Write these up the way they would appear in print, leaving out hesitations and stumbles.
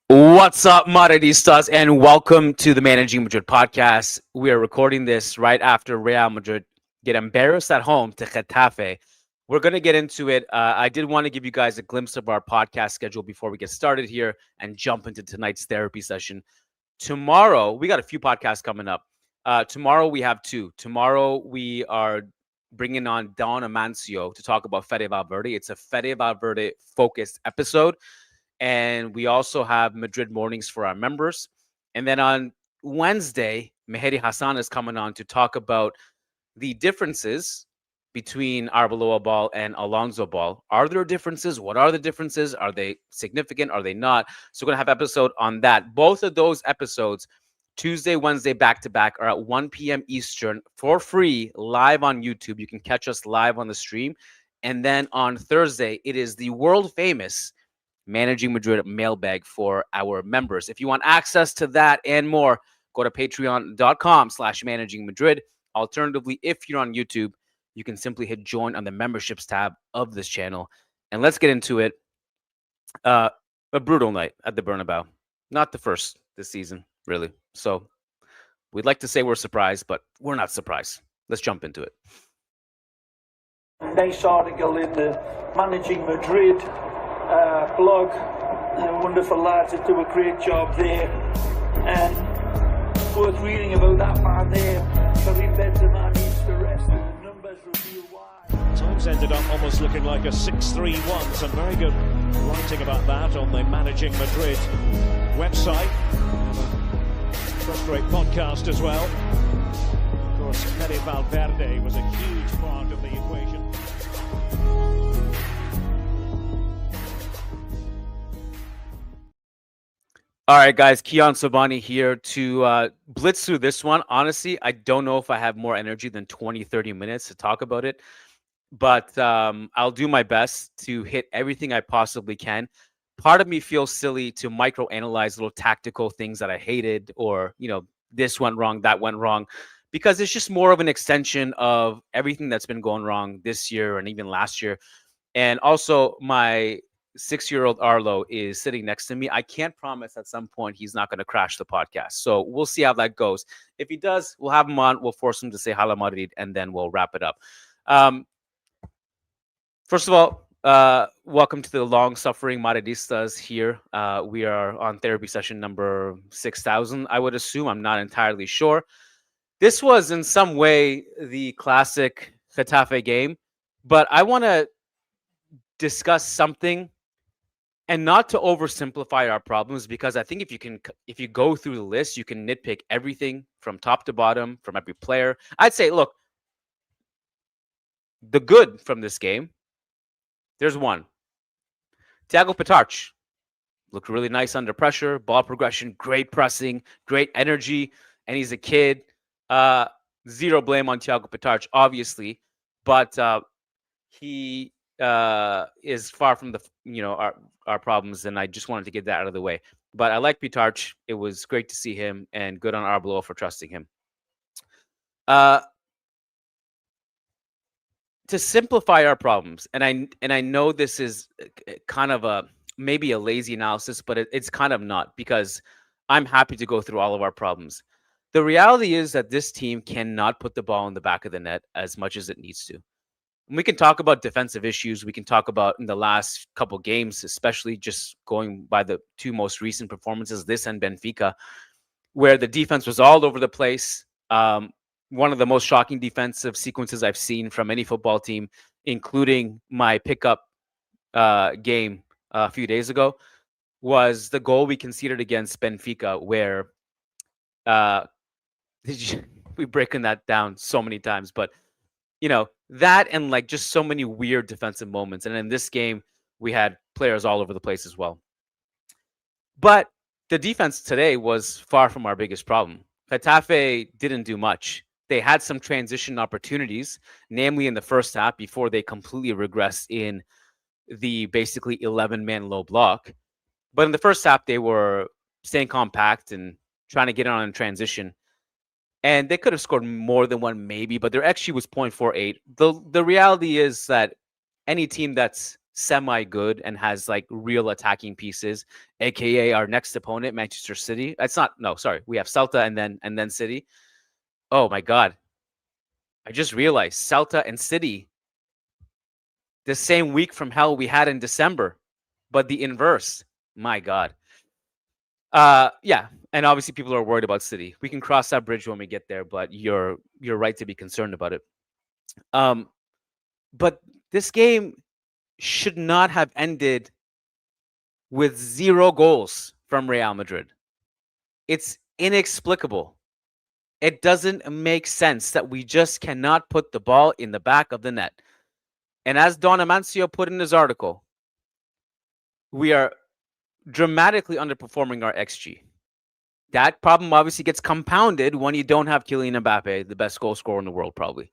What's up, Madridistas, and welcome to the Managing Madrid Podcast. We are recording this right after Real Madrid get embarrassed at home to Getafe. We're going to get into it. I did want to give you guys a glimpse of our podcast schedule before we get started here and jump into tonight's therapy session. Tomorrow, we got a few podcasts coming up. Tomorrow, we have two. Tomorrow, we are bringing on Don Amancio to talk about Fede Valverde. It's a Fede Valverde focused episode. And we also have Madrid mornings for our members. And then on Wednesday, Mehdi Hassan is coming on to talk about the differences between Arbeloa ball and Alonso ball. Are there differences? What are the differences? Are they significant? Are they not? So we're going to have an episode on that. Both of those episodes, Tuesday, Wednesday, back to back, are at 1 p.m. Eastern for free live on YouTube. You can catch us live on the stream. And then on Thursday, it is the world famous Managing Madrid mailbag for our members. If you want access to that and more, go to patreon.com/Managing Madrid. Alternatively, if you're on YouTube, you can simply hit join on the memberships tab of this channel. And let's get into it. A brutal night at the Bernabeu. Not the first this season, really. So we'd like to say we're surprised, but we're not surprised. Let's jump into it. Nice article in the Managing Madrid blog. Wonderful lads that do a great job there, and worth reading about that man there. Karim Benzema needs to rest, and the numbers reveal why. Times ended up almost looking like a 6-3-1. Some very good writing about that on the Managing Madrid website. First-rate podcast as well. Of course, Fede Valverde was a huge part of the equation. All right, guys, Kiyan Sobhani here to blitz through this one. Honestly, I don't know if I have more energy than 20, 30 minutes to talk about it, but I'll do my best to hit everything I possibly can. Part of me feels silly to microanalyze little tactical things that I hated or, this went wrong, that went wrong, because it's just more of an extension of everything that's been going wrong this year and even last year. And also, my 6-year-old Arlo is sitting next to me. I can't promise at some point he's not going to crash the podcast. So we'll see how that goes. If he does, we'll have him on. We'll force him to say Hala Madrid, and then we'll wrap it up. First of all, welcome to the long-suffering Madridistas here. We are on therapy session number 6,000, I would assume. I'm not entirely sure. This was in some way the classic Getafe game, but I want to discuss something and not to oversimplify our problems, because I think if you go through the list, you can nitpick everything from top to bottom, from every player. I'd say, look, the good from this game, there's one. Thiago Pitarch looked really nice under pressure, ball progression, great pressing, great energy, and he's a kid. Zero blame on Thiago Pitarch, obviously, but he is far from the our problems, and I just wanted to get that out of the way. But I like Pitarch. It was great to see him, and good on Arbeloa for trusting him. To simplify our problems, and I know this is kind of maybe a lazy analysis, but it's kind of not, because I'm happy to go through all of our problems. The reality is that this team cannot put the ball in the back of the net as much as it needs to. We can talk about defensive issues. We can talk about in the last couple games, especially just going by the two most recent performances, this and Benfica, where the defense was all over the place. One of the most shocking defensive sequences I've seen from any football team, including my pickup game a few days ago, was the goal we conceded against Benfica, where we've broken that down so many times, but that and like just so many weird defensive moments. And in this game, we had players all over the place as well. But the defense today was far from our biggest problem. Getafe didn't do much. They had some transition opportunities, namely in the first half, before they completely regressed in the basically 11-man low block. But in the first half, they were staying compact and trying to get on in transition. And they could have scored more than one, maybe, but their XG was 0.48. The reality is that any team that's semi-good and has like real attacking pieces, aka our next opponent, Manchester City. That's not no, sorry. We have Celta and then City. Oh my god. I just realized Celta and City the same week from hell we had in December, but the inverse. My god. Yeah, and obviously people are worried about City. We can cross that bridge when we get there, but you're right to be concerned about it. But this game should not have ended with 0 goals from Real Madrid. It's inexplicable. It doesn't make sense that we just cannot put the ball in the back of the net. And as Don Amancio put in his article, we are dramatically underperforming our XG. That problem obviously gets compounded when you don't have Kylian Mbappe, the best goal scorer in the world, probably.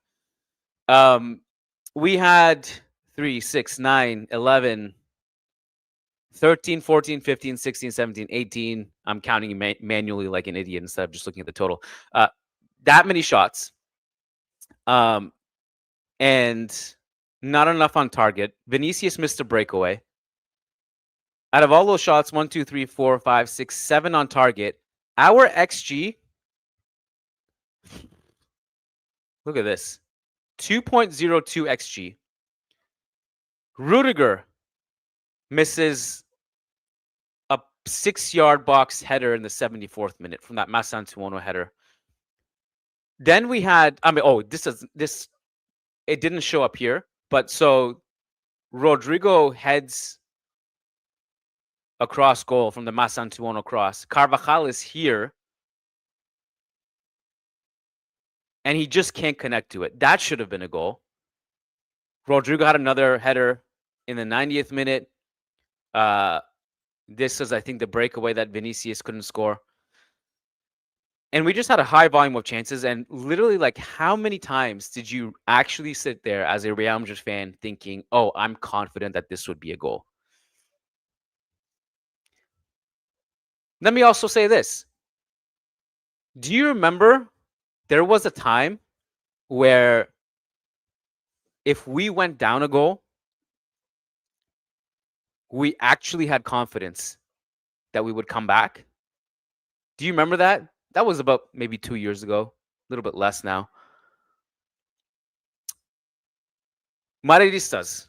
We had 3, 6, 9, 11, 13, 14, 15, 16, 17, 18. I'm counting manually like an idiot instead of just looking at the total. That many shots. And not enough on target. Vinicius missed a breakaway. Out of all those shots, 1, 2, 3, 4, 5, 6, 7 on target. Our XG, look at this, 2.02 XG. Rudiger misses a 6-yard box header in the 74th minute from that Massantuono header. Then we had, this it didn't show up here, but so Rodrigo heads across goal from the Massantuono cross. Carvajal is here, and he just can't connect to it. That should have been a goal. Rodrigo had another header in the 90th minute. This is, I think, the breakaway that Vinicius couldn't score. And we just had a high volume of chances. And literally, like, how many times did you actually sit there as a Real Madrid fan thinking, oh, I'm confident that this would be a goal? Let me also say this. Do you remember there was a time where if we went down a goal, we actually had confidence that we would come back? Do you remember that? That was about maybe 2 years ago, a little bit less now. Madridistas.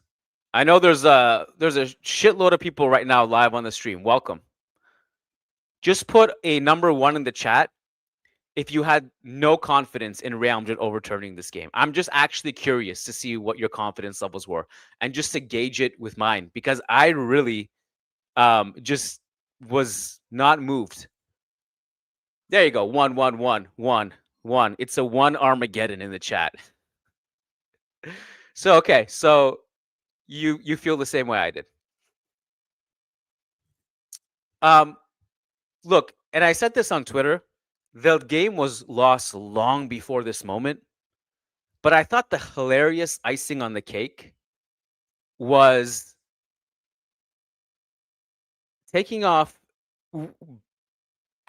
I know there's a shitload of people right now live on the stream. Welcome. Just put a number 1 in the chat if you had no confidence in Real Madrid overturning this game. I'm just actually curious to see what your confidence levels were and just to gauge it with mine, because I really just was not moved. There you go. 1, 1, 1, 1, 1. It's a 1 Armageddon in the chat. So, okay. So you feel the same way I did. Look, and I said this on Twitter. The game was lost long before this moment, but I thought the hilarious icing on the cake was taking off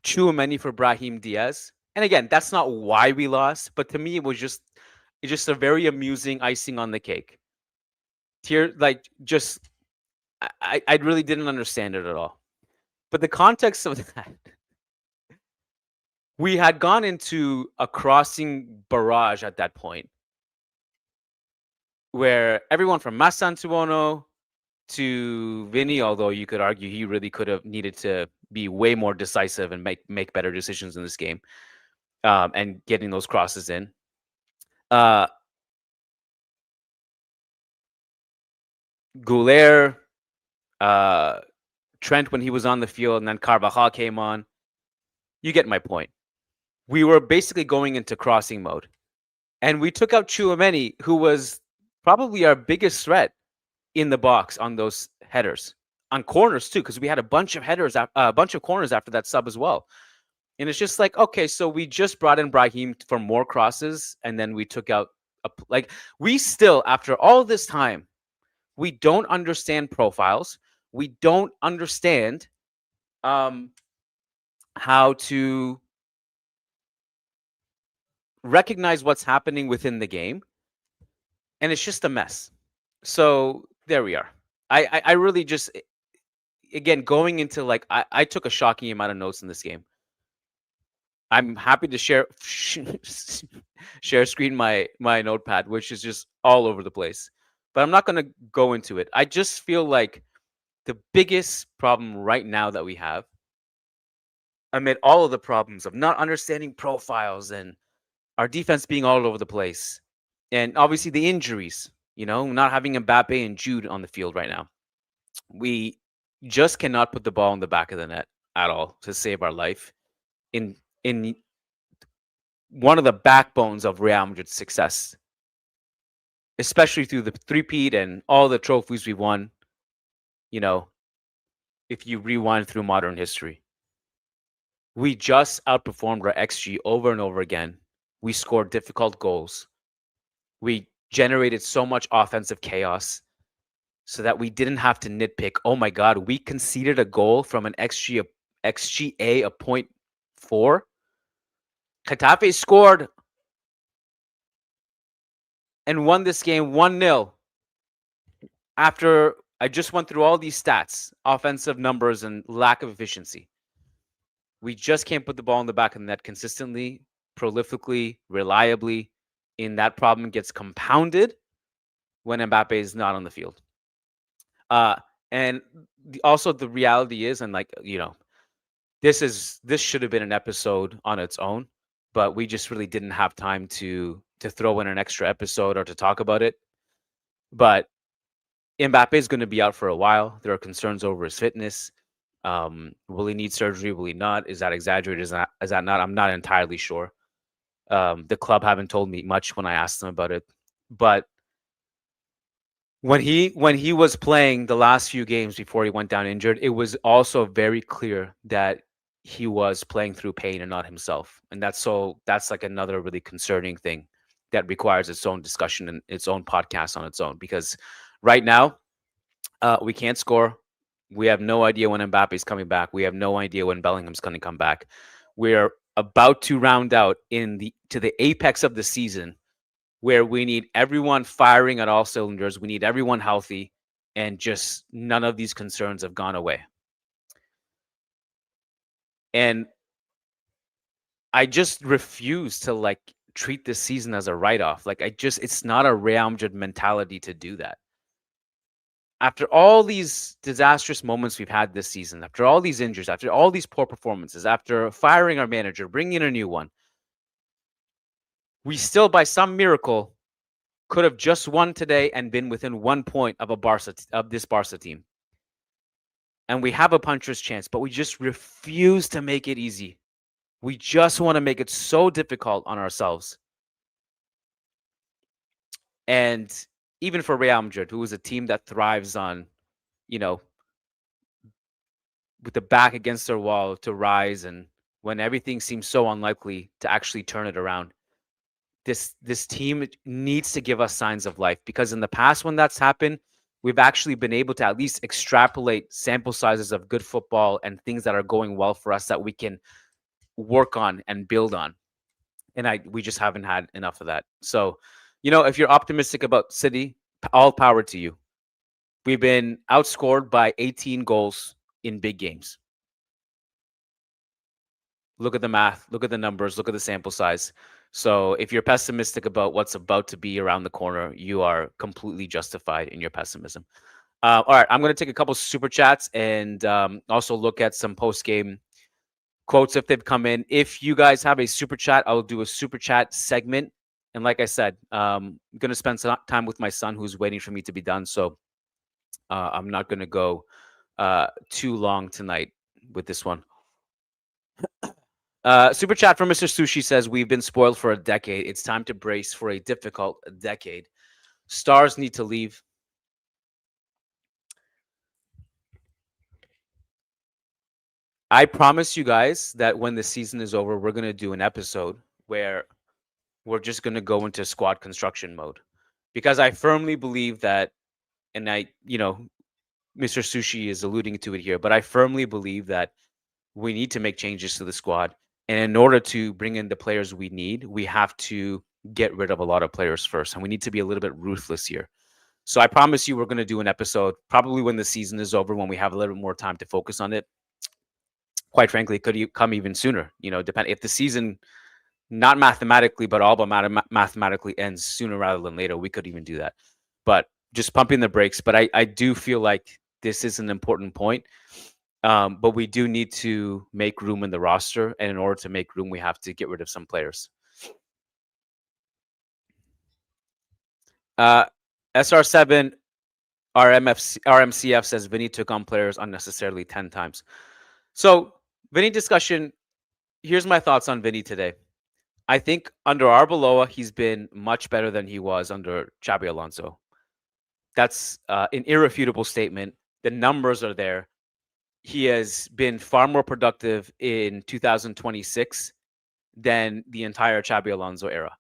Tchouaméni for Brahim Diaz. And again, that's not why we lost, but to me, it's just a very amusing icing on the cake. I really didn't understand it at all. But the context of that, we had gone into a crossing barrage at that point where everyone from Massantuono to Vinny, although you could argue he really could have needed to be way more decisive and make better decisions in this game, and getting those crosses in. Goulet, Trent when he was on the field, and then Carvajal came on. You get my point. We were basically going into crossing mode. And we took out Tchouaméni, who was probably our biggest threat in the box on those headers. On corners, too, because we had a bunch of corners after that sub as well. And it's just like, okay, so we just brought in Brahim for more crosses, and then we took out we still, after all this time, we don't understand profiles. We don't understand how to recognize what's happening within the game. And it's just a mess. So there we are. I really just, again, going into like, I took a shocking amount of notes in this game. I'm happy to share screen my notepad, which is just all over the place. But I'm not going to go into it. I just feel like the biggest problem right now that we have, amid all of the problems of not understanding profiles and our defense being all over the place, and obviously the injuries, not having Mbappe and Jude on the field right now, we just cannot put the ball in the back of the net at all to save our life in one of the backbones of Real Madrid's success, especially through the three-peat and all the trophies we won, if you rewind through modern history. We just outperformed our XG over and over again. We scored difficult goals. We generated so much offensive chaos so that we didn't have to nitpick. Oh my God, we conceded a goal from an XGA of 0.4. Getafe scored and won this game 1-0 after I just went through all these stats, offensive numbers, and lack of efficiency. We just can't put the ball in the back of the net consistently, prolifically, reliably, and that problem gets compounded when Mbappe is not on the field. And also the reality is, and this should have been an episode on its own, but we just really didn't have time to throw in an extra episode or to talk about it. But Mbappe is going to be out for a while. There are concerns over his fitness. Will he need surgery? Will he not? Is that exaggerated? Is that not? I'm not entirely sure. The club haven't told me much when I asked them about it. But when he was playing the last few games before he went down injured, it was also very clear that he was playing through pain and not himself. And that's like another really concerning thing that requires its own discussion and its own podcast on its own. Because right now, we can't score. We have no idea when Mbappe is coming back. We have no idea when Bellingham's going to come back. We're about to round out to the apex of the season, where we need everyone firing at all cylinders. We need everyone healthy, and just none of these concerns have gone away. And I just refuse to treat this season as a write-off. It's not a Real Madrid mentality to do that. After all these disastrous moments we've had this season, after all these injuries, after all these poor performances, after firing our manager, bringing in a new one, we still, by some miracle, could have just won today and been within 1 point of this Barca team. And we have a puncher's chance, but we just refuse to make it easy. We just want to make it so difficult on ourselves. And even for Real Madrid, who is a team that thrives on, with the back against their wall to rise, and when everything seems so unlikely to actually turn it around, this team needs to give us signs of life. Because in the past, when that's happened, we've actually been able to at least extrapolate sample sizes of good football and things that are going well for us that we can work on and build on. And we just haven't had enough of that. So, if you're optimistic about City, all power to you. We've been outscored by 18 goals in big games. Look at the math, look at the numbers, look at the sample size. So if you're pessimistic about what's about to be around the corner, you are completely justified in your pessimism. All right, I'm going to take a couple super chats and also look at some post-game quotes if they've come in. If you guys have a super chat, I'll do a super chat segment. And like I said, I'm going to spend some time with my son who's waiting for me to be done. So I'm not going to go too long tonight with this one. Super chat from Mr. Sushi says, we've been spoiled for a decade. It's time to brace for a difficult decade. Stars need to leave. I promise you guys that when the season is over, we're going to do an episode where we're just going to go into squad construction mode, because I firmly believe that, and Mr. Sushi is alluding to it here, but I firmly believe that we need to make changes to the squad. And in order to bring in the players we need, we have to get rid of a lot of players first. And we need to be a little bit ruthless here. So I promise you, we're going to do an episode probably when the season is over, when we have a little bit more time to focus on it. Quite frankly, it could come even sooner. Depend if the season, not mathematically, but all but mathematically ends sooner rather than later. We could even do that. But just pumping the brakes. But I do feel like this is an important point. But we do need to make room in the roster. And in order to make room, we have to get rid of some players. SR7 RMCF says Vinny took on players unnecessarily 10 times. So, Vinny discussion. Here's my thoughts on Vinny today. I think under Arbeloa, he's been much better than he was under Xabi Alonso. That's an irrefutable statement. The numbers are there. He has been far more productive in 2026 than the entire Xabi Alonso era.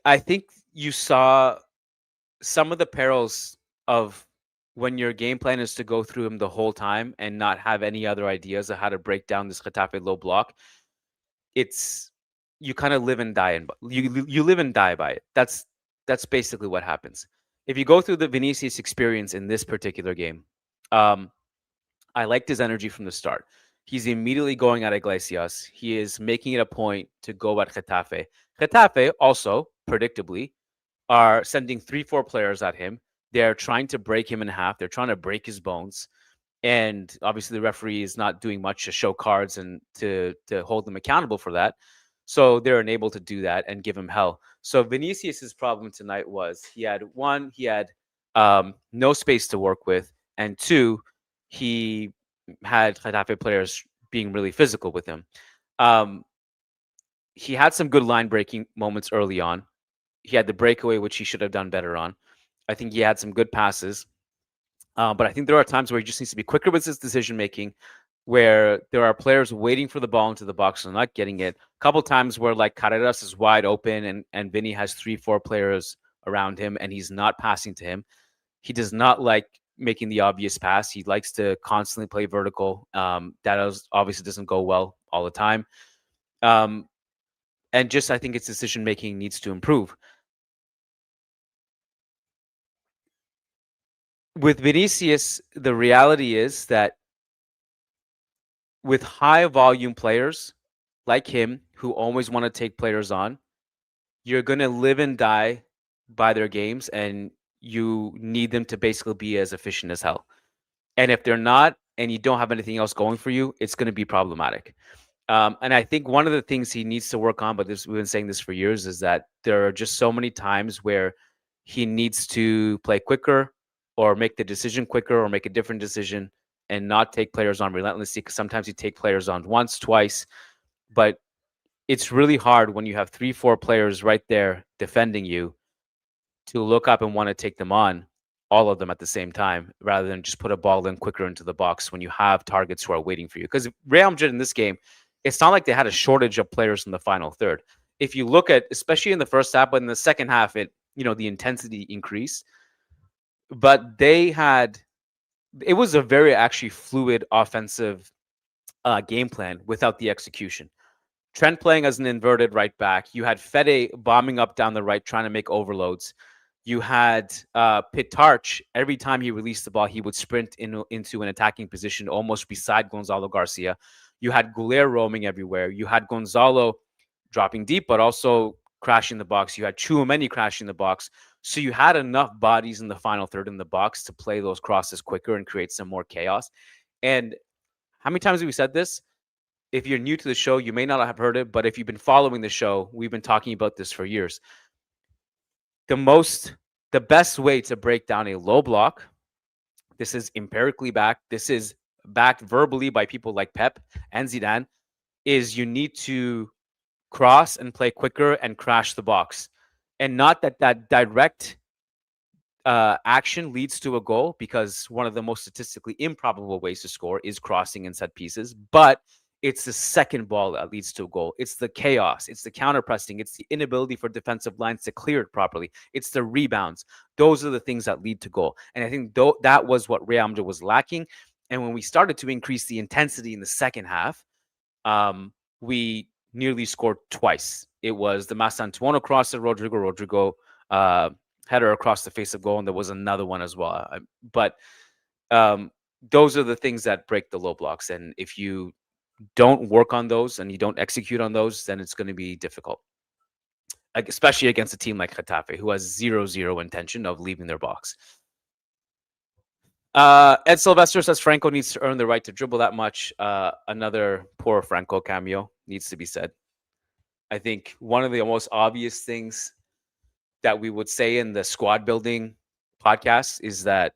I think you saw some of the perils of when your game plan is to go through him the whole time and not have any other ideas of how to break down this Getafe low block. It's you kind of live and die and you live and die by it. That's basically what happens. If you go through the Vinicius experience in this particular game, I liked his energy from the start. He's immediately going at Iglesias. He is making it a point to go at Getafe. Getafe also, predictably, are sending 3-4 players at him. They're trying to break him in half. They're trying to break his bones. And obviously the referee is not doing much to show cards and to hold them accountable for that. So they're unable to do that and give him hell. So Vinicius's problem tonight was he had no space to work with, and two, he had Getafe players being really physical with him. He had some good line breaking moments early on. He had the breakaway, which he should have done better on. I think he had some good passes. But I think there are times where he just needs to be quicker with his decision making, where there are players waiting for the ball into the box and not getting it. A couple times where like Carreras is wide open and Vinny has 3-4 players around him and he's not passing to him. He does not like making the obvious pass. He likes to constantly play vertical. Obviously doesn't go well all the time. And just I think its decision making needs to improve. With Vinicius, the reality is that with high volume players like him who always want to take players on, you're going to live and die by their games, and you need them to basically be as efficient as hell. And if they're not, and you don't have anything else going for you, it's going to be problematic. And I think one of the things he needs to work on, but we've been saying this for years, is that there are just so many times where he needs to play quicker or make the decision quicker or make a different decision and not take players on relentlessly, because sometimes you take players on once, twice, but it's really hard when you have 3-4 players right there defending you to look up and want to take them on, all of them at the same time, rather than just put a ball in quicker into the box when you have targets who are waiting for you. Because Real Madrid in this game, it's not like they had a shortage of players in the final third. If you look at, especially in the first half, but in the second half, the intensity increased. But it was a very actually fluid offensive game plan without the execution. Trent playing as an inverted right back. You had Fede bombing up down the right, trying to make overloads. You had Pitarch. Every time he released the ball, he would sprint into an attacking position, almost beside Gonzalo Garcia. You had Goulet roaming everywhere. You had Gonzalo dropping deep, but also crashing the box. You had Tchouaméni crashing the box. So you had enough bodies in the final third in the box to play those crosses quicker and create some more chaos. And how many times have we said this? If you're new to the show, you may not have heard it, but if you've been following the show, we've been talking about this for years. The best way to break down a low block, this is empirically backed, this is backed verbally by people like Pep and Zidane, is you need to cross and play quicker and crash the box. And not that direct action leads to a goal, because one of the most statistically improbable ways to score is crossing and set pieces, but it's the second ball that leads to a goal. It's the chaos. It's the counter-pressing. It's the inability for defensive lines to clear it properly. It's the rebounds. Those are the things that lead to goal. And I think that was what Real Madrid was lacking. And when we started to increase the intensity in the second half, we nearly scored twice. It was the Masantuono cross at Rodrigo. Rodrigo uh, header across the face of goal, and there was another one as well. But um, those are the things that break the low blocks, and if you don't work on those and you don't execute on those, then it's going to be difficult, especially against a team like Getafe, who has zero intention of leaving their box. Ed Sylvester says Franco needs to earn the right to dribble that much. Another poor Franco cameo needs to be said. I think one of the most obvious things that we would say in the squad building podcast is that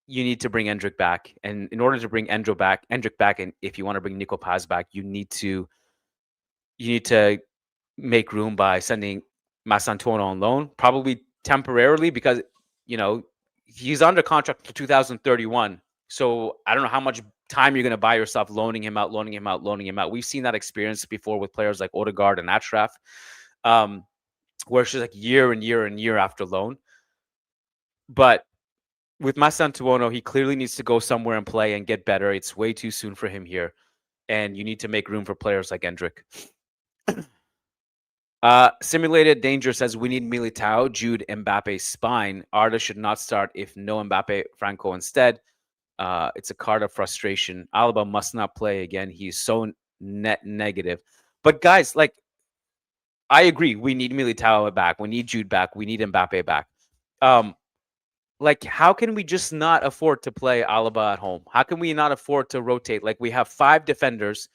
you need to bring Endrick back. And in order to bring Endrick back, and if you want to bring Nico Paz back, you need to make room by sending Masantuono on loan, probably temporarily, because he's under contract to 2031. So I don't know how much time you're going to buy yourself loaning him out. We've seen that experience before with players like Odegaard and Ashraf, where it's just like year and year after loan. But with Masantuono, he clearly needs to go somewhere and play and get better. It's way too soon for him here, and you need to make room for players like Endrick. Simulated Danger says we need Militao, Jude, Mbappe, spine. Arda should not start if no Mbappe, Franco instead. It's a card of frustration. Alaba must not play again. He's so net negative. But guys, like, I agree. We need Militao back. We need Jude back. We need Mbappe back. Like, how can we just not afford to play Alaba at home? How can we not afford to rotate? Like, we have 5 defenders.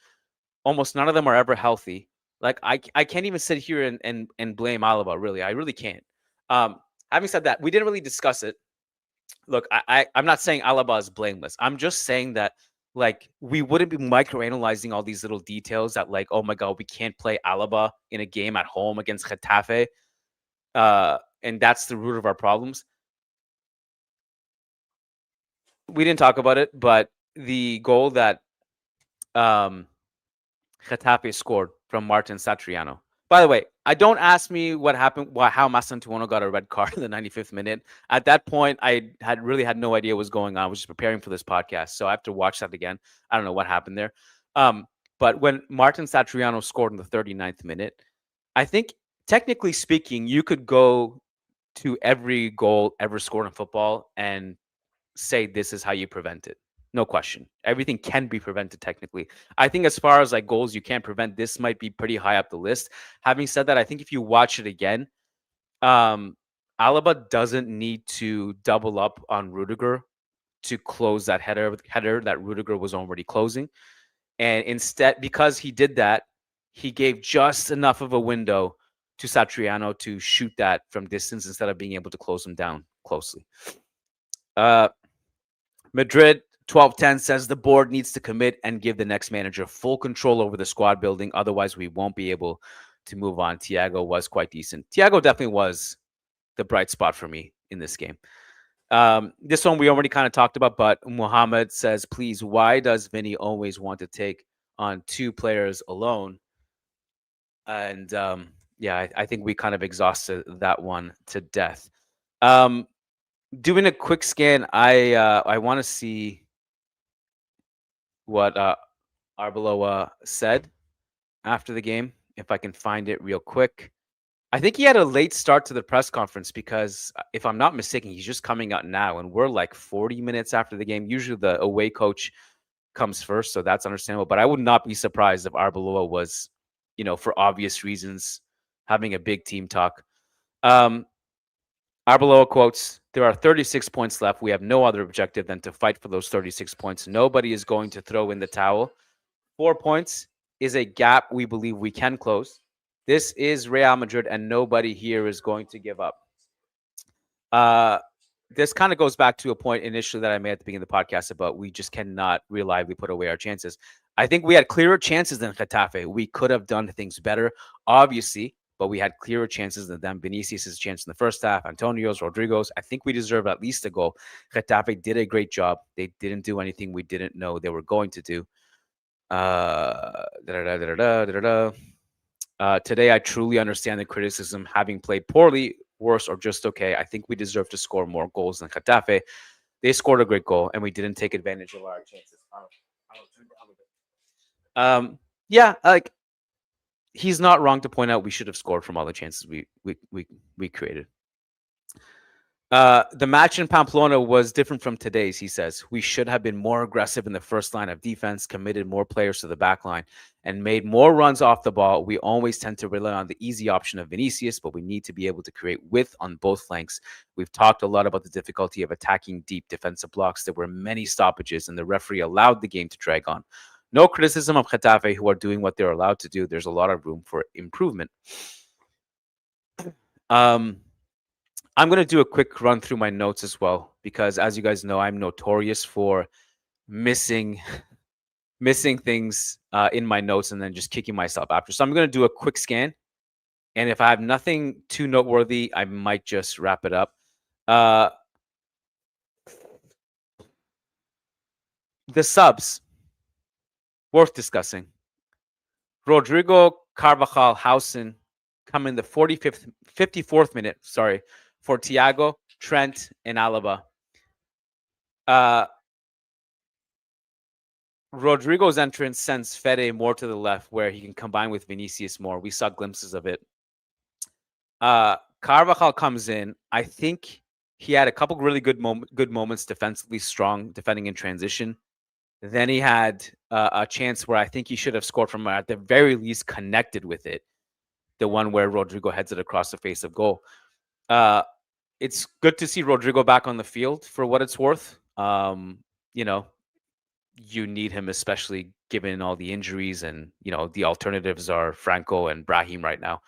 Almost none of them are ever healthy. Like, I can't even sit here and blame Alaba, really. I really can't. Having said that, we didn't really discuss it. Look, I'm not saying Alaba is blameless. I'm just saying that, like, we wouldn't be microanalyzing all these little details that, like, oh my God, we can't play Alaba in a game at home against Getafe. And that's the root of our problems. We didn't talk about it, but the goal that Getafe scored from Martin Satriano. By the way, don't ask me what happened, how Masantuono got a red card in the 95th minute. At that point, I had no idea what was going on. I was just preparing for this podcast, so I have to watch that again. I don't know what happened there. But when Martin Satriano scored in the 39th minute, I think, technically speaking, you could go to every goal ever scored in football and say this is how you prevent it. No question. Everything can be prevented technically. I think as far as like goals you can't prevent, this might be pretty high up the list. Having said that, I think if you watch it again, Alaba doesn't need to double up on Rudiger to close that header that Rudiger was already closing. And instead, because he did that, he gave just enough of a window to Satriano to shoot that from distance instead of being able to close him down closely. Madrid 1210 says the board needs to commit and give the next manager full control over the squad building. Otherwise, we won't be able to move on. Thiago was quite decent. Thiago definitely was the bright spot for me in this game. This one we already kind of talked about, but Muhammad says, please, why does Vinny always want to take on 2 players alone? And I think we kind of exhausted that one to death. Doing a quick scan, I want to see what Arbeloa said after the game, if I can find it real quick. I think he had a late start to the press conference because, if I'm not mistaken, he's just coming out now, and we're like 40 minutes after the game. Usually the away coach comes first, so that's understandable. But I would not be surprised if Arbeloa was, for obvious reasons, having a big team talk. Arbeloa quotes, there are 36 points left. We have no other objective than to fight for those 36 points. Nobody is going to throw in the towel. 4 points is a gap we believe we can close. This is Real Madrid, and nobody here is going to give up. This kind of goes back to a point initially that I made at the beginning of the podcast about we just cannot reliably put away our chances. I think we had clearer chances than Getafe. We could have done things better, obviously, but we had clearer chances than them. Vinicius' chance in the first half, Antonio's, Rodrigo's. I think we deserved at least a goal. Getafe did a great job. They didn't do anything we didn't know they were going to do. Today, I truly understand the criticism. Having played poorly, worse, or just okay, I think we deserve to score more goals than Getafe. They scored a great goal, and we didn't take advantage of our chances. he's not wrong to point out we should have scored from all the chances we created. The match in Pamplona was different from today's, he says. We should have been more aggressive in the first line of defense, committed more players to the back line, and made more runs off the ball. We always tend to rely on the easy option of Vinicius, but we need to be able to create width on both flanks. We've talked a lot about the difficulty of attacking deep defensive blocks. There were many stoppages, and the referee allowed the game to drag on. No criticism of Getafe, who are doing what they're allowed to do. There's a lot of room for improvement. I'm going to do a quick run through my notes as well, because as you guys know, I'm notorious for missing things in my notes and then just kicking myself after. So I'm going to do a quick scan. And if I have nothing too noteworthy, I might just wrap it up. The subs, worth discussing. Rodrigo Carvajal Hausen come in the 54th minute, for Thiago, Trent, and Alaba. Rodrigo's entrance sends Fede more to the left, where he can combine with Vinicius more. We saw glimpses of it. Carvajal comes in. I think he had a couple really good moments defensively, strong, defending in transition. Then he had a chance where I think he should have scored from, at the very least, connected with it. The one where Rodrigo heads it across the face of goal. It's good to see Rodrigo back on the field for what it's worth. You need him, especially given all the injuries, and the alternatives are Franco and Brahim right now.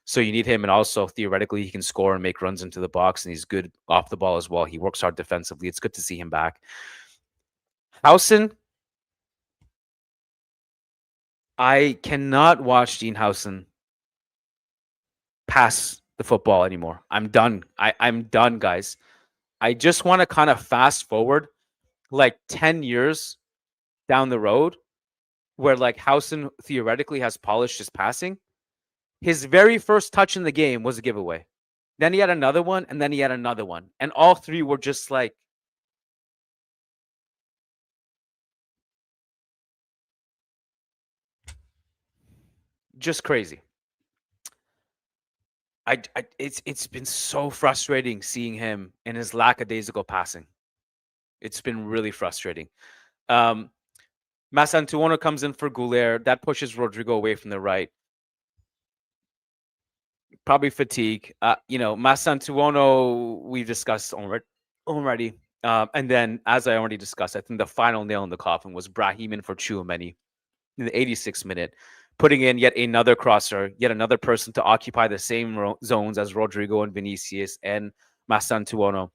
So you need him, and also theoretically he can score and make runs into the box, and he's good off the ball as well. He works hard defensively. It's good to see him back. Hausen, I cannot watch Dean Hausen pass the football anymore. I'm done. I'm done, guys. I just want to kind of fast forward like 10 years down the road, where like Hausen theoretically has polished his passing. His very first touch in the game was a giveaway. Then he had another one, and then he had another one. And all three were just like, just crazy. It's been so frustrating seeing him in his lackadaisical passing. It's been really frustrating. Massantuono comes in for Goulet. That pushes Rodrigo away from the right. Probably fatigue. Massantuono, we've discussed already. And then, as I already discussed, I think the final nail in the coffin was Brahim in for Tchouameni in the 86th minute, putting in yet another crosser, yet another person to occupy the same zones as Rodrigo and Vinicius and Massantuono,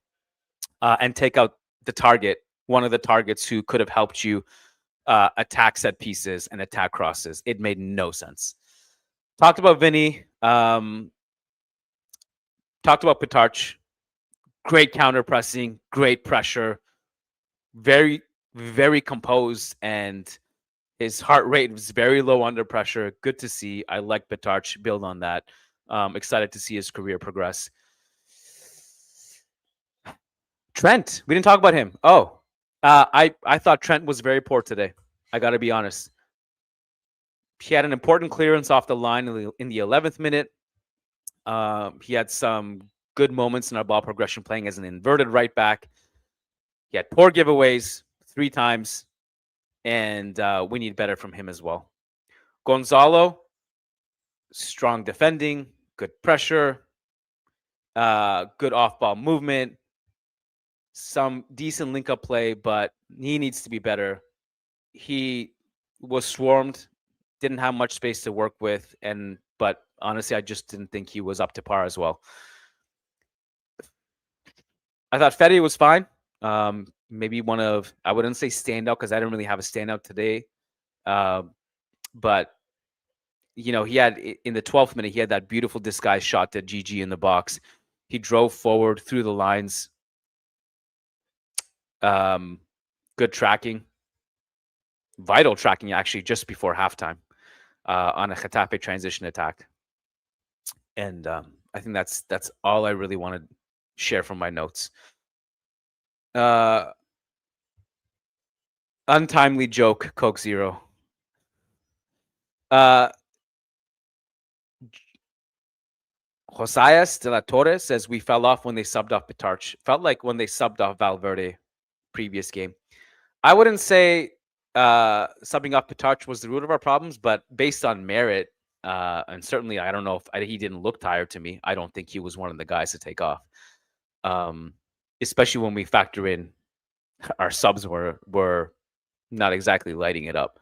and take out the target, one of the targets who could have helped you attack set pieces and attack crosses. It made no sense. Talked about Vinny. Talked about Pitarch. Great counter pressing, great pressure, very, very composed, and his heart rate was very low under pressure. Good to see. I like Pitarch. Build on that. Excited to see his career progress. Trent, we didn't talk about him. I thought Trent was very poor today. I got to be honest. He had an important clearance off the line in the 11th minute. He had some good moments in our ball progression, playing as an inverted right back. He had poor giveaways 3 times, and we need better from him as well. Gonzalo, strong defending, good pressure, good off-ball movement, some decent link-up play, but he needs to be better. He was swarmed, didn't have much space to work with, but honestly, I just didn't think he was up to par as well. I thought Fede was fine. Maybe one of, I wouldn't say standout because I didn't really have a standout today. But, he had, in the 12th minute, he had that beautiful disguise shot to GG in the box. He drove forward through the lines. Good tracking. Vital tracking, actually, just before halftime on a Getafe transition attack. And I think that's all I really want to share from my notes. Untimely joke, Coke Zero. Josias de la Torre says we fell off when they subbed off Pitarch. Felt like when they subbed off Valverde previous game. I wouldn't say subbing off Pitarch was the root of our problems, but based on merit, and certainly I don't know if he didn't look tired to me. I don't think he was one of the guys to take off, especially when we factor in our subs were not exactly lighting it up.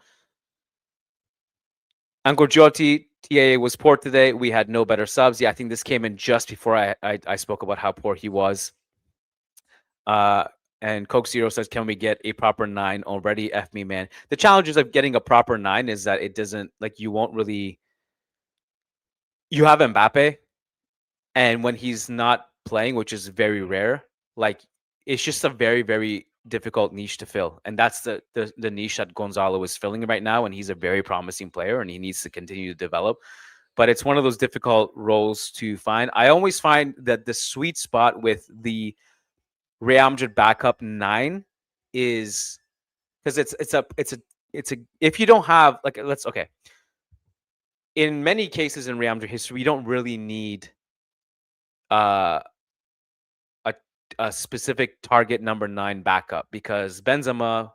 Uncle Jyoti, TAA was poor today. We had no better subs. Yeah, I think this came in just before I spoke about how poor he was. And Coke Zero says, can we get a proper 9 already? F me, man. The challenges of getting a proper 9 is that it doesn't, like, you won't really... You have Mbappe, and when he's not playing, which is very rare, like, it's just a very, very difficult niche to fill. And that's the niche that Gonzalo is filling right now, and he's a very promising player, and he needs to continue to develop. But it's one of those difficult roles to find. I always find that the sweet spot with the Real Madrid backup 9 is because it's a if you don't have, like, okay. In many cases in Real Madrid history, we don't really need a specific target number 9 backup, because Benzema,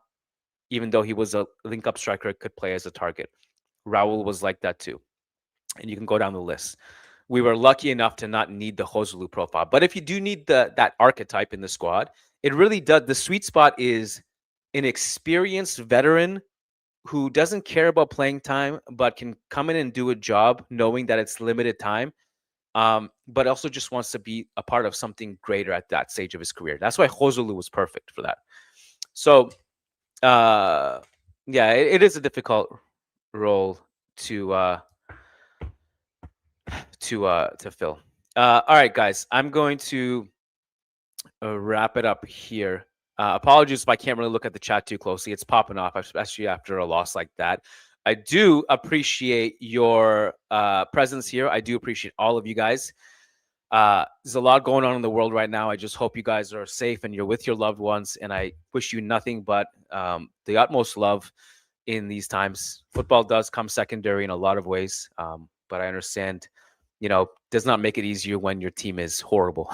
even though he was a link-up striker, could play as a target. Raul was like that too. And you can go down the list. We were lucky enough to not need the Joselu profile. But if you do need that archetype in the squad, it really does. The sweet spot is an experienced veteran who doesn't care about playing time, but can come in and do a job knowing that it's limited time, but also just wants to be a part of something greater at that stage of his career. That's why Joselu was perfect for that. So, yeah, it is a difficult role to fill. All right, guys, I'm going to wrap it up here. Apologies if I can't really look at the chat too closely. It's popping off, especially after a loss like that. I do appreciate your presence here. I do appreciate all of you guys. There's a lot going on in the world right now. I just hope you guys are safe and you're with your loved ones. And I wish you nothing but the utmost love in these times. Football does come secondary in a lot of ways, but I understand, does not make it easier when your team is horrible.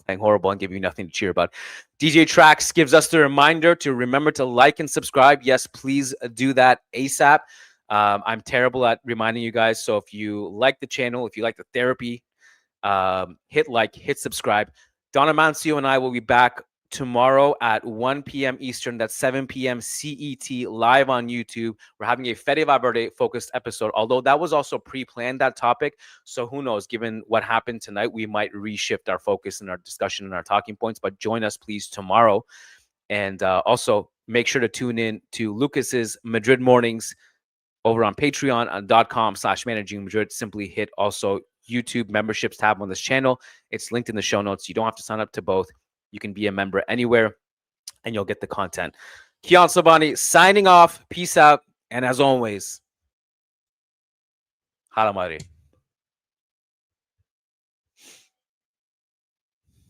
Playing horrible and give you nothing to cheer about. DJ Tracks gives us the reminder to remember to like and subscribe. Yes, please do that ASAP. I'm terrible at reminding you guys. So if you like the channel, if you like the therapy, hit like, hit subscribe. Don Amancio and I will be back tomorrow at 1 p.m. Eastern. That's 7 p.m. CET live on YouTube. We're having a Fede Valverde focused episode, although that was also pre-planned, that topic. So who knows, given what happened tonight, we might reshift our focus and our discussion and our talking points. But join us, please, tomorrow. And also make sure to tune in to Lucas's Madrid Mornings over on patreon.com/Managing Madrid. Simply hit also YouTube memberships tab on this channel. It's linked in the show notes. You don't have to sign up to both. You can be a member anywhere, and you'll get the content. Kiyan Sobhani signing off. Peace out. And as always, Hala Madrid.